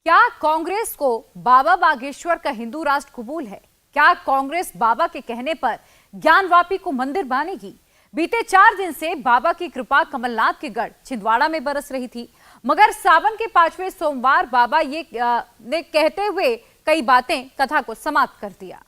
क्या कांग्रेस को बाबा बागेश्वर का हिंदू राष्ट्र कबूल है? क्या कांग्रेस बाबा के कहने पर ज्ञानवापी को मंदिर मानेगी? बीते 4 दिन से बाबा की कृपा कमलनाथ के गढ़ छिंदवाड़ा में बरस रही थी, मगर सावन के 5वें सोमवार बाबा ने कहते हुए कई बातें कथा को समाप्त कर दिया।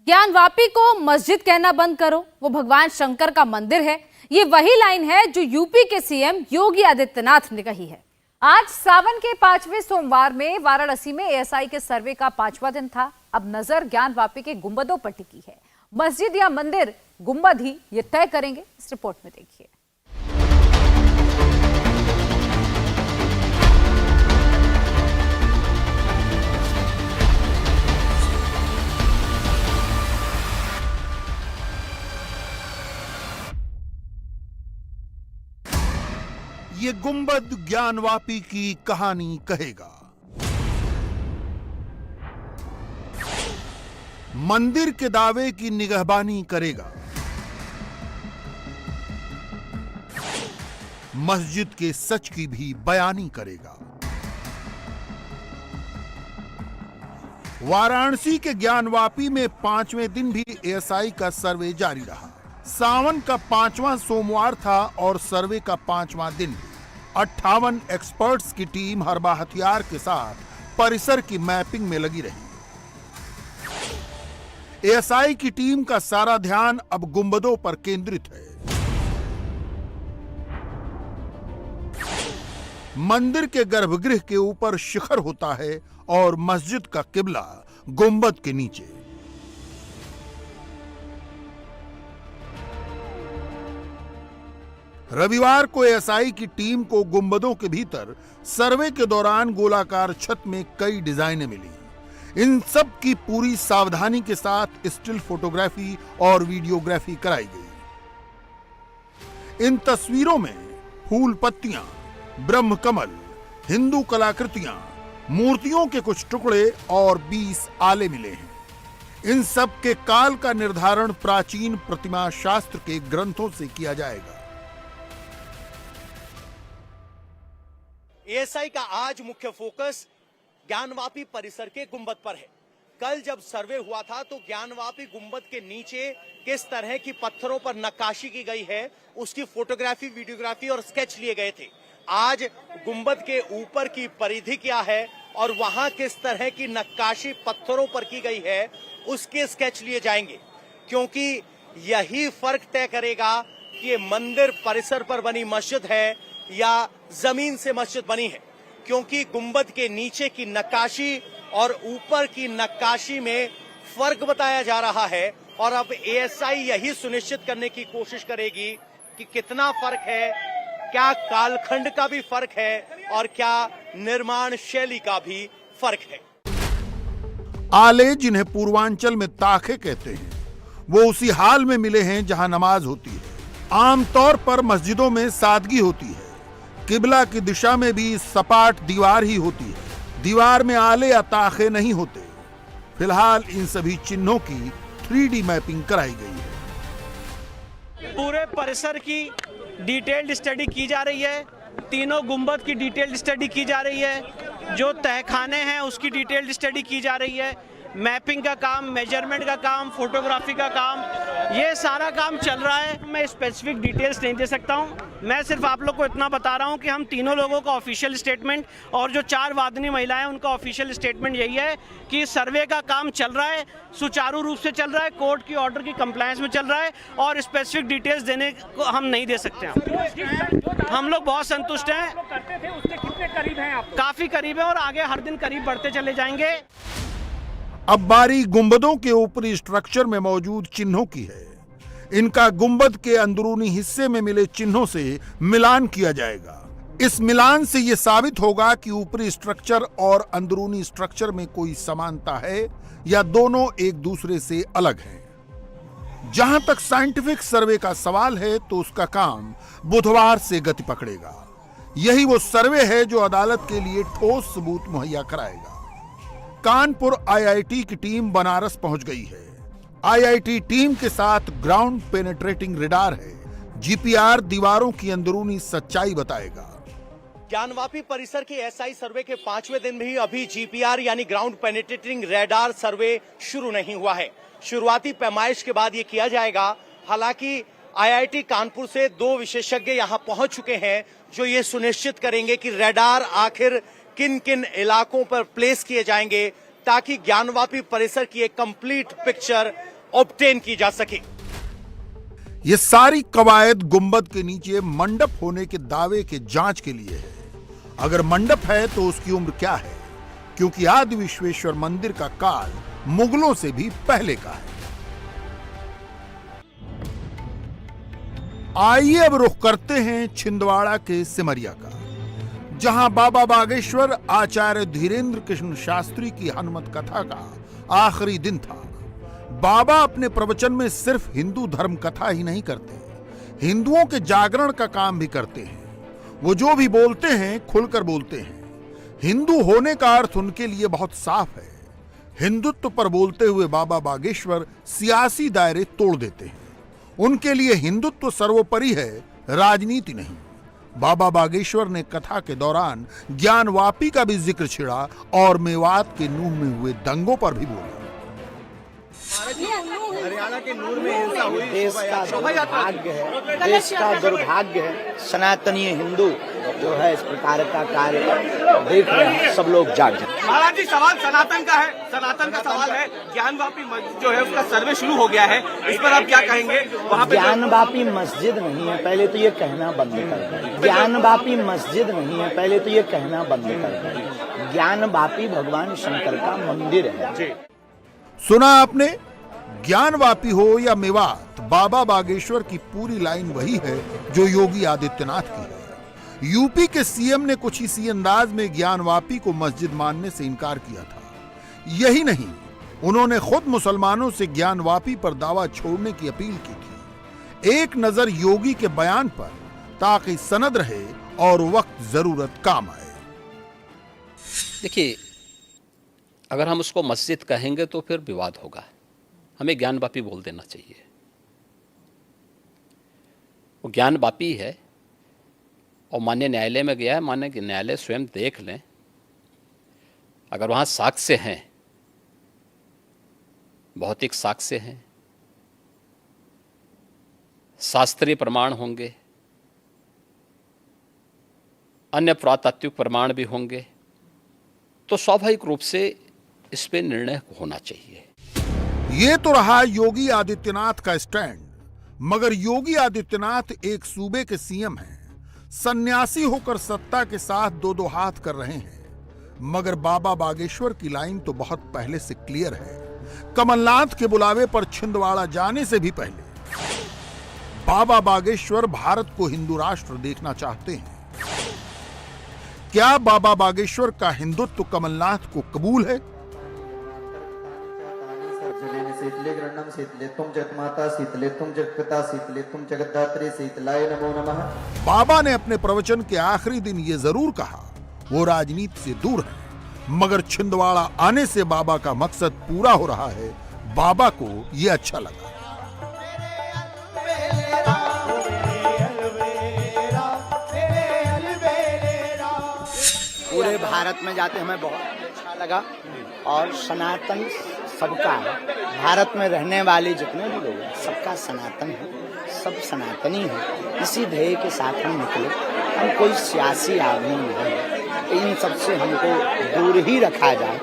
ज्ञानवापी को मस्जिद कहना बंद करो, वो भगवान शंकर का मंदिर है। ये वही लाइन है जो यूपी के सीएम योगी आदित्यनाथ ने कही है। आज सावन के 5वें सोमवार में वाराणसी में एएसआई के सर्वे का 5वां दिन था। अब नजर ज्ञानवापी के गुंबदों पर टिकी है। मस्जिद या मंदिर, गुंबद ही ये तय करेंगे। इस रिपोर्ट में देखिए। ये गुंबद ज्ञानवापी की कहानी कहेगा। मंदिर के दावे की निगहबानी करेगा। मस्जिद के सच की भी बयानी करेगा। वाराणसी के ज्ञानवापी में 5वें दिन भी एएसआई का सर्वे जारी रहा। सावन का 5वां सोमवार था और सर्वे का 5वां दिन। 58 एक्सपर्ट्स की टीम हरबा हथियार के साथ परिसर की मैपिंग में लगी रही। एएसआई की टीम का सारा ध्यान अब गुंबदों पर केंद्रित है। मंदिर के गर्भगृह के ऊपर शिखर होता है और मस्जिद का किबला गुंबद के नीचे। रविवार को एएसआई की टीम को गुंबदों के भीतर सर्वे के दौरान गोलाकार छत में कई डिजाइनें मिली। इन सब की पूरी सावधानी के साथ स्टिल फोटोग्राफी और वीडियोग्राफी कराई गई। इन तस्वीरों में फूल पत्तियां, ब्रह्म कमल, हिंदू कलाकृतियां, मूर्तियों के कुछ टुकड़े और 20 आले मिले हैं। इन सब के काल का निर्धारण प्राचीन प्रतिमा शास्त्र के ग्रंथों से किया जाएगा। एएसआई का आज मुख्य फोकस ज्ञानवापी परिसर के गुंबद पर है। कल जब सर्वे हुआ था तो ज्ञानवापी गुंबद के नीचे किस तरह की पत्थरों पर नक्काशी की गई है उसकी फोटोग्राफी, वीडियोग्राफी और स्केच लिए गए थे। आज गुंबद के ऊपर की परिधि क्या है और वहां किस तरह की नक्काशी पत्थरों पर की गई है उसके स्केच लिए जाएंगे, क्योंकि यही फर्क तय करेगा कि ये मंदिर परिसर पर बनी मस्जिद है या जमीन से मस्जिद बनी है। क्योंकि गुंबद के नीचे की नक्काशी और ऊपर की नक्काशी में फर्क बताया जा रहा है और अब एएसआई यही सुनिश्चित करने की कोशिश करेगी कि कितना फर्क है, क्या कालखंड का भी फर्क है और क्या निर्माण शैली का भी फर्क है। आले, जिन्हें पूर्वांचल में ताखे कहते हैं, वो उसी हाल में मिले हैं जहां नमाज होती है। आमतौर पर मस्जिदों में सादगी होती है। किबला की दिशा में भी सपाट दीवार ही होती है। दीवार में आले या ताखे नहीं होते। फिलहाल इन सभी चिन्हों की 3D मैपिंग कराई गई है। पूरे परिसर की डिटेल्ड स्टडी की जा रही है। तीनों गुंबद की डिटेल्ड स्टडी की जा रही है। जो तहखाने हैं उसकी डिटेल्ड स्टडी की जा रही है। मैपिंग का काम, मेजरमेंट का काम, फोटोग्राफी का काम, ये सारा काम चल रहा है। मैं स्पेसिफिक डिटेल्स नहीं दे सकता हूं। मैं सिर्फ आप लोग को इतना बता रहा हूं कि हम तीनों लोगों का ऑफिशियल स्टेटमेंट और जो 4 वादनी महिलाएं उनका ऑफिशियल स्टेटमेंट यही है कि सर्वे का काम चल रहा है, सुचारू रूप से चल रहा है, कोर्ट की ऑर्डर की कंप्लायंस में चल रहा है और स्पेसिफिक डिटेल्स देने को हम नहीं दे सकते हैं। हम लोग बहुत संतुष्ट हैं। करते थे उसके कितने करीब हैं आप? काफी करीब है और आगे हर दिन करीब बढ़ते चले जाएंगे। अब बारी गुंबदों के ऊपरी स्ट्रक्चर में मौजूद चिन्हों की है। इनका गुंबद के अंदरूनी हिस्से में मिले चिन्हों से मिलान किया जाएगा। इस मिलान से यह साबित होगा कि ऊपरी स्ट्रक्चर और अंदरूनी स्ट्रक्चर में कोई समानता है या दोनों एक दूसरे से अलग हैं। जहां तक साइंटिफिक सर्वे का सवाल है तो उसका काम बुधवार से गति पकड़ेगा। यही वो सर्वे है जो अदालत के लिए ठोस सबूत मुहैया कराएगा। कानपुर आईआईटी की टीम बनारस पहुंच गई है। आईआईटी टीम के साथ ग्राउंड पेनिट्रेटिंग रडार है। जीपीआर दीवारों की अंदरूनी सच्चाई बताएगा। ज्ञानवापी परिसर के एसआई सर्वे के 5वें दिन भी अभी जीपीआर यानी ग्राउंड पेनिट्रेटिंग रेडार सर्वे शुरू नहीं हुआ है। शुरुआती पैमाइश के बाद ये किया जाएगा। हालांकि आईआईटी कानपुर से 2 विशेषज्ञ यहां पहुंच चुके हैं जो ये सुनिश्चित करेंगे कि रेडार आखिर किन किन इलाकों पर प्लेस किए जाएंगे ताकि ज्ञानवापी परिसर की एक कंप्लीट पिक्चर ऑब्टेन की जा सके। ये सारी कवायद गुंबद के नीचे मंडप होने के दावे के जांच के लिए है। अगर मंडप है तो उसकी उम्र क्या है, क्योंकि आदि विश्वेश्वर मंदिर का काल मुगलों से भी पहले का है। आइए अब रुख करते हैं छिंदवाड़ा के सिमरिया का, जहां बाबा बागेश्वर आचार्य धीरेन्द्र कृष्ण शास्त्री की हनुमत कथा का आखिरी दिन था। बाबा अपने प्रवचन में सिर्फ हिंदू धर्म कथा ही नहीं करते, हिंदुओं के जागरण का काम भी करते हैं। वो जो भी बोलते हैं खुलकर बोलते हैं। हिंदू होने का अर्थ उनके लिए बहुत साफ है। हिंदुत्व पर बोलते हुए बाबा बागेश्वर सियासी दायरे तोड़ देते हैं। उनके लिए हिंदुत्व सर्वोपरि है, राजनीति नहीं। बाबा बागेश्वर ने कथा के दौरान ज्ञानवापी का भी जिक्र छेड़ा और मेवात के नूह में हुए दंगों पर भी बोला। हरियाणा के नूर में हिंसा हुई, देश का दुर्भाग्य है, देश का दुर्भाग्य है। सनातनी हिंदू जो है इस प्रकार का कार्य देख रहे हैं, सब लोग जाग जाए। महाराज जी, सवाल सनातन का है, सनातन का सवाल है। ज्ञानवापी मस्जिद जो है उसका सर्वे शुरू हो गया है, इस पर आप क्या कहेंगे? वहाँ पे ज्ञानवापी मस्जिद नहीं है, पहले तो ये कहना बंद कर दें। ज्ञानवापी मस्जिद नहीं है, पहले तो ये कहना बंद कर दें। ज्ञानवापी भगवान शंकर का मंदिर है। सुना आपने, ज्ञानवापी हो या मेवात, बाबा बागेश्वर की पूरी लाइन वही है जो योगी आदित्यनाथ की है। यूपी के सीएम ने कुछ इसी अंदाज में ज्ञानवापी को मस्जिद मानने से इनकार किया था। यही नहीं, उन्होंने खुद मुसलमानों से ज्ञानवापी पर दावा छोड़ने की अपील की थी। एक नजर योगी के बयान पर, ताकि सनद रहे और वक्त जरूरत काम आए। देखिए, अगर हम उसको मस्जिद कहेंगे तो फिर विवाद होगा। हमें ज्ञानवापी बोल देना चाहिए। वो ज्ञानवापी है और माननीय न्यायालय में गया है। माननीय न्यायालय स्वयं देख लें, अगर वहाँ साक्ष्य हैं, भौतिक साक्ष्य हैं, शास्त्रीय प्रमाण होंगे, अन्य पुरातात्विक प्रमाण भी होंगे, तो स्वाभाविक रूप से इस पे निर्णय होना चाहिए। ये तो रहा योगी आदित्यनाथ का स्टैंड, मगर योगी आदित्यनाथ एक सूबे के सीएम हैं, सन्यासी होकर सत्ता के साथ 2-2 हाथ कर रहे हैं। मगर बाबा बागेश्वर की लाइन तो बहुत पहले से क्लियर है। कमलनाथ के बुलावे पर छिंदवाड़ा जाने से भी पहले बाबा बागेश्वर भारत को हिंदू राष्ट्र देखना चाहते हैं। क्या बाबा बागेश्वर का हिंदुत्व कमलनाथ को कबूल है? शीतले ग्रहणम शीतले तुम जगमाता शीतले तुम जगपिता शीतले तुम जगद्धात्री शीतलाय नमो नमः। बाबा ने अपने प्रवचन के आखिरी दिन ये जरूर कहा, वो राजनीति से दूर है, मगर छिंदवाड़ा आने से बाबा का मकसद पूरा हो रहा है। बाबा को ये अच्छा लगा। पूरे भारत में जाते हमें बहुत अच्छा लगा। और सनातन सबका है, भारत में रहने वाले जितने भी लोग हैं सबका सनातन है, सब सनातनी है। इसी ध्येय के साथ हम निकले। हम कोई सियासी आदमी नहीं है, इन सबसे हमको दूर ही रखा जाए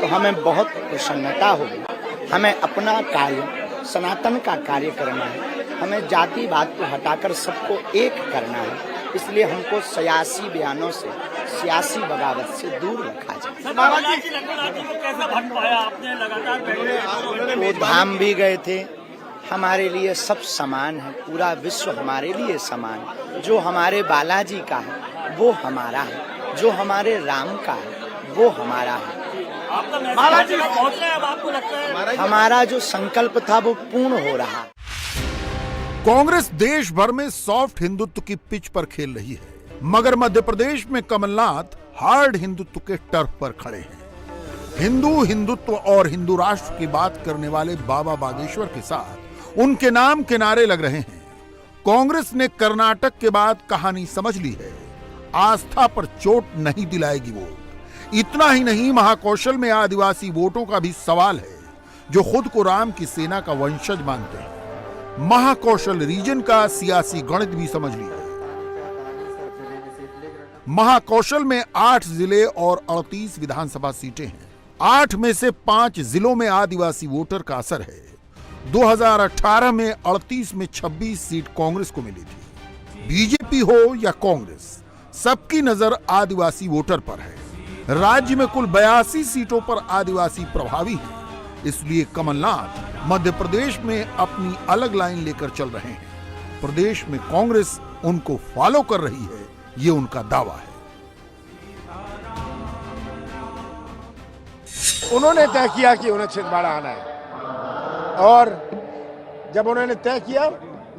तो हमें बहुत प्रसन्नता होगी। हमें अपना कार्य, सनातन का कार्य करना है। हमें जातिवाद को हटाकर सबको एक करना है। इसलिए हमको सियासी बयानों से, सियासी बगावत से दूर रखा जाए। वो धाम भी गए थे। हमारे लिए सब समान है, पूरा विश्व हमारे लिए समान। जो हमारे बालाजी का है वो हमारा है, जो हमारे राम का है वो हमारा है। हमारा जो संकल्प था वो पूर्ण हो रहा है। कांग्रेस देश भर में सॉफ्ट हिंदुत्व की पिच पर खेल रही है, मगर मध्य प्रदेश में कमलनाथ हार्ड हिंदुत्व के टर्फ पर खड़े हैं। हिंदू हिंदुत्व और हिंदू राष्ट्र की बात करने वाले बाबा बागेश्वर के साथ उनके नाम के नारे लग रहे हैं। कांग्रेस ने कर्नाटक के बाद कहानी समझ ली है। आस्था पर चोट नहीं दिलाएगी वोट। इतना ही नहीं, महाकौशल में आदिवासी वोटों का भी सवाल है, जो खुद को राम की सेना का वंशज मानते हैं। महाकौशल रीजन का सियासी गणित भी समझ लीजिए। महाकौशल में 8 जिले और 38 विधानसभा सीटें हैं। 8 में से 5 जिलों में आदिवासी वोटर का असर है। 2018 में 38 में 26 सीट कांग्रेस को मिली थी। बीजेपी हो या कांग्रेस, सबकी नजर आदिवासी वोटर पर है। राज्य में कुल 82 सीटों पर आदिवासी प्रभावी हैं। इसलिए कमलनाथ मध्य प्रदेश में अपनी अलग लाइन लेकर चल रहे हैं। प्रदेश में कांग्रेस उनको फॉलो कर रही है, ये उनका दावा है। उन्होंने तय किया कि उन्हें छिंदवाड़ा आना है, और जब उन्होंने तय किया,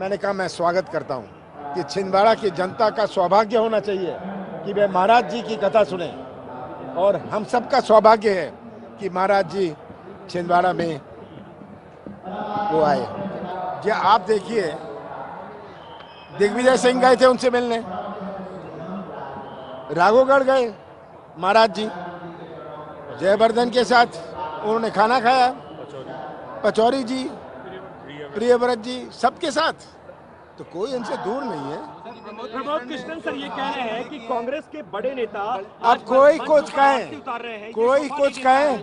मैंने कहा मैं स्वागत करता हूं कि छिंदवाड़ा की जनता का सौभाग्य होना चाहिए कि वे महाराज जी की कथा सुने, और हम सबका सौभाग्य है कि महाराज जी छिंदवाड़ा में वो आए। जी आप देखिए, दिग्विजय सिंह गए थे उनसे मिलने, राघोगढ़ गए महाराज जी, जयवर्धन के साथ उन्होंने खाना खाया, पचौरी जी, प्रियव्रत जी, सबके साथ, तो कोई इनसे दूर नहीं है। प्रमोद कृष्णन सर ये कह रहे हैं कि कांग्रेस के बड़े नेता अब कोई कुछ कहे, कोई कुछ कहे,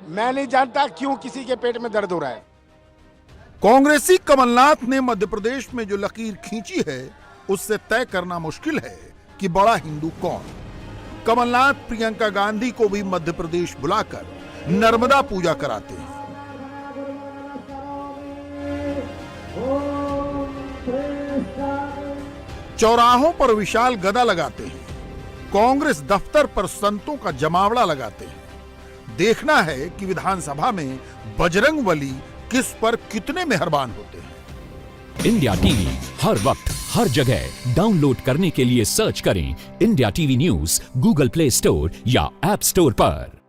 मैं नहीं जानता क्यों किसी के पेट में दर्द हो रहा है। कांग्रेसी कमलनाथ ने मध्य प्रदेश में जो लकीर खींची है, उससे तय करना मुश्किल है कि बड़ा हिंदू कौन। कमलनाथ प्रियंका गांधी को भी मध्य प्रदेश बुलाकर नर्मदा पूजा कराते हैं। चौराहों पर विशाल गदा लगाते हैं। कांग्रेस दफ्तर पर संतों का जमावड़ा लगाते हैं। देखना है कि विधानसभा में बजरंगबली किस पर कितने मेहरबान होते हैं। इंडिया टीवी हर वक्त हर जगह डाउनलोड करने के लिए सर्च करें India TV news Google play store या ऐप स्टोर पर।